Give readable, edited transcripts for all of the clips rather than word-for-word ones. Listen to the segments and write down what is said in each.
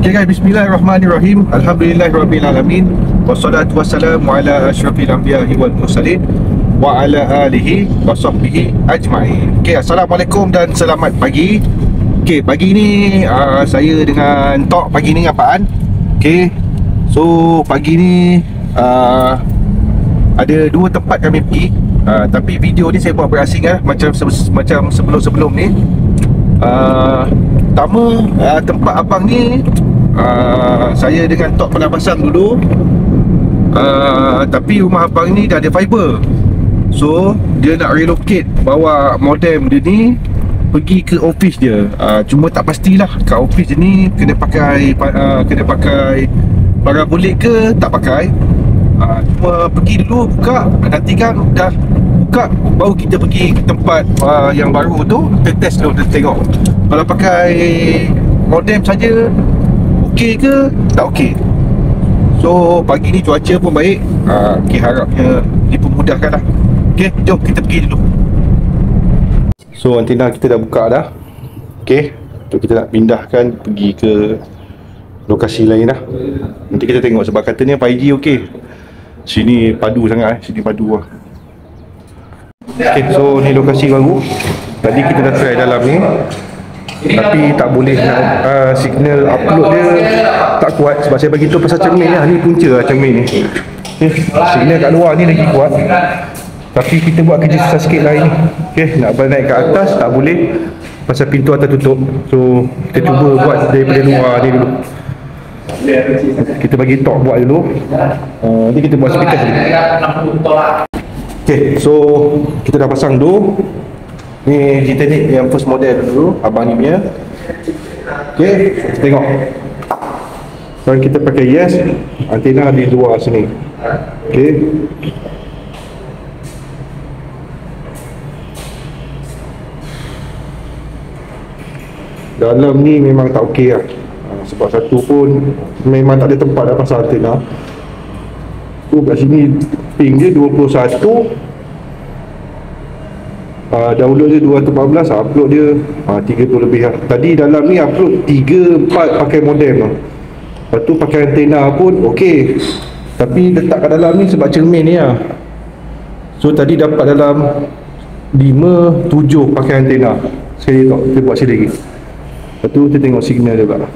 Okay guys, bismillahirrahmanirrahim. Alhamdulillahirrabbilalamin. Wassalatu wassalamu ala asyrafil anbiya'i wal mursalin wa ala alihi wa sahbihi ajma'in. Okay, assalamualaikum dan selamat pagi. Okay, pagi ni saya dengan Tok pagi ni dengan Pak An. Okay, so pagi ni ada dua tempat kami pergi. Tapi video ni saya buat berasing macam sebelum-sebelum ni. Pertama, tempat abang ni saya dengan Tok pernah pasang dulu. Tapi rumah abang ni dah ada fiber. So dia nak relocate, bawa modem dia ni pergi ke office dia. Cuma tak pastilah kat office dia ni kena pakai parabolik ke tak pakai. Cuma pergi dulu buka, nanti kan dah buka baru kita pergi ke tempat yang baru tu. Kita test dulu, kita tengok kalau pakai modem saja okey ke tak okey. So pagi ni cuaca pun baik. Okay, harapnya dipermudahkan lah. Okay, jom kita pergi dulu. So antena kita dah buka dah. Okay, so kita nak pindahkan pergi ke lokasi lain lah. Nanti kita tengok sebab katanya 5G okey. Sini padu sangat sini padu lah. Okay, so ni lokasi baru. Tadi kita dah try dalam ni, tapi tak boleh nak signal upload dia tak kuat sebab saya bagi tu pasal cermin lah. Ni punca lah cermin ni. Okay, signal kat luar ni lagi kuat, tapi kita buat kerja susah sikit lah ini. Okay, nak naik ke atas tak boleh pasal pintu atas tutup. So kita cuba buat daripada luar ni dulu. Kita bagi Tok buat dulu. Nanti kita buat speaker dulu. Okay, so kita dah pasang dulu. Ni Gtech yang first model dulu, abang ni punya. Okay, kita tengok. Sekarang kita pakai yes, antena di luar sini. Okay, dalam ni memang tak okey lah. Sebab satu pun memang tak ada tempat dah pasang antena. Kat sini ping dia 21. Download dia 214, upload dia 30 lebih lah. Tadi dalam ni upload 3-4 pakai modem lah. Lepas tu pakai antena pun okey, tapi letak kat dalam ni sebab cermin ni lah. So tadi dapat dalam 5-7 pakai antena. Sekali Tok, kita buat sekali lagi. Lepas tu kita tengok signal dia pula.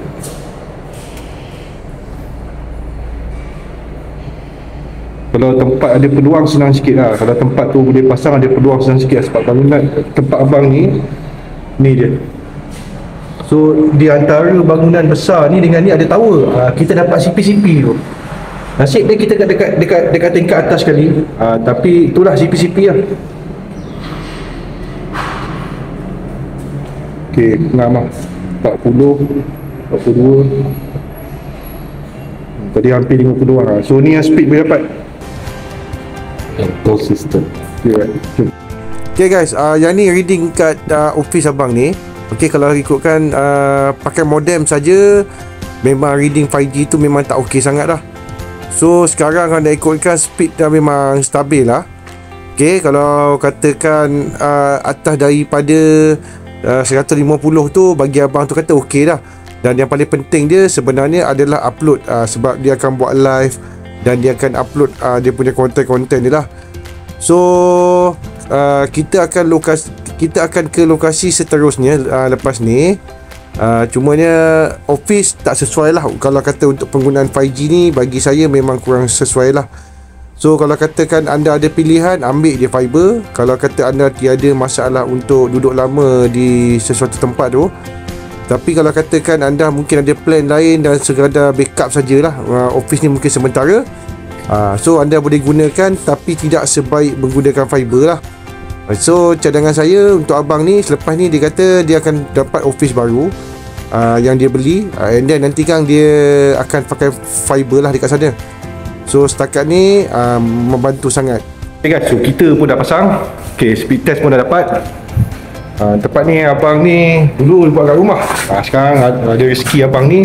Kalau tempat ada peluang senang sikit lah. Kalau tempat tu boleh pasang ada peluang senang sikit lah. Sebab bangunan tempat abang ni dia. So di antara bangunan besar ni dengan ni ada tower. Kita dapat CP-CP tu. Nasib dia kita dekat tingkat atas sekali. Tapi itulah CP-CP lah. Okay, 6 lah, 40, 42. Tadi hampir 52 lah. So ni yang speed boleh dapat. Consistent. Okay guys, yang ni reading kat office abang ni. Okay, kalau ikutkan pakai modem saja, memang reading 5G tu memang tak okey sangat dah. So sekarang kalau dah ikutkan speed dah memang stabil lah. Okay, kalau katakan atas daripada 150 tu bagi abang tu kata okey dah. Dan yang paling penting dia sebenarnya adalah upload, sebab dia akan buat live dan dia akan upload dia punya konten-konten dia lah. So kita akan ke lokasi seterusnya lepas ni. Cumanya office tak sesuai lah. Kalau kata untuk penggunaan 5G ni bagi saya memang kurang sesuai lah. So kalau katakan anda ada pilihan, ambil je fiber. Kalau kata anda tiada masalah untuk duduk lama di sesuatu tempat tu, tapi kalau katakan anda mungkin ada plan lain dan sekadar backup sajalah, office ni mungkin sementara, so anda boleh gunakan, tapi tidak sebaik menggunakan fiber lah. So cadangan saya untuk abang ni, selepas ni dia kata dia akan dapat office baru yang dia beli, and then nanti kan dia akan pakai fiber lah dekat sana. So setakat ni membantu sangat. Okay guys, so kita pun dah pasang. Okay, speed test pun dah dapat. Tempat ni abang ni dulu buat kat rumah. Sekarang ada rezeki abang ni,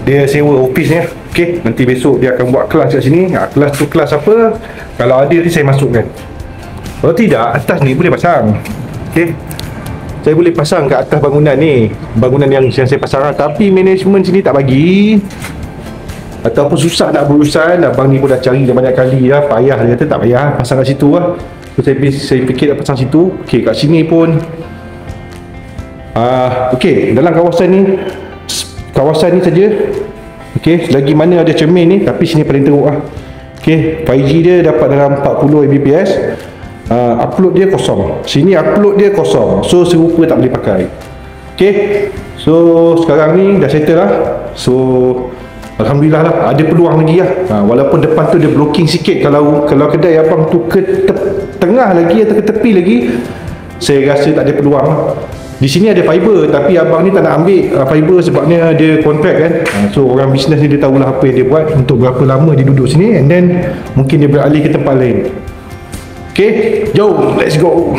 dia sewa office ni. Okay, nanti besok dia akan buat kelas kat sini. Kelas tu kelas apa? Kalau ada nanti saya masukkan. Kalau tidak, atas ni boleh pasang. Okay, saya boleh pasang kat atas bangunan ni, bangunan yang saya pasang lah. Tapi management sini tak bagi, ataupun susah nak berurusan. Abang ni pun dah cari dah banyak kali lah, payah. Dia kata tak payah, pasang kat situ lah. So saya fikir nak pasang situ. Okey, kat sini pun okey, dalam kawasan ni saja. Okey, lagi mana ada cermin ni, tapi sini paling teruk lah. Okey, 5G dia dapat dalam 40 Mbps. Upload dia kosong, sini upload dia kosong, so serupa tak boleh pakai. Okey, so sekarang ni dah settle lah. So alhamdulillah lah, ada peluang lagi lah. Walaupun depan tu dia blocking sikit. Kalau kedai abang tu ke tengah lagi atau ke tepi lagi, saya rasa tak ada peluang lah. Di sini ada fiber, tapi abang ni tak nak ambil fiber sebabnya dia kontrak kan. So orang bisnes ni dia tahulah apa yang dia buat, untuk berapa lama dia duduk sini, and then mungkin dia beralih ke tempat lain. Okay, jom, let's go.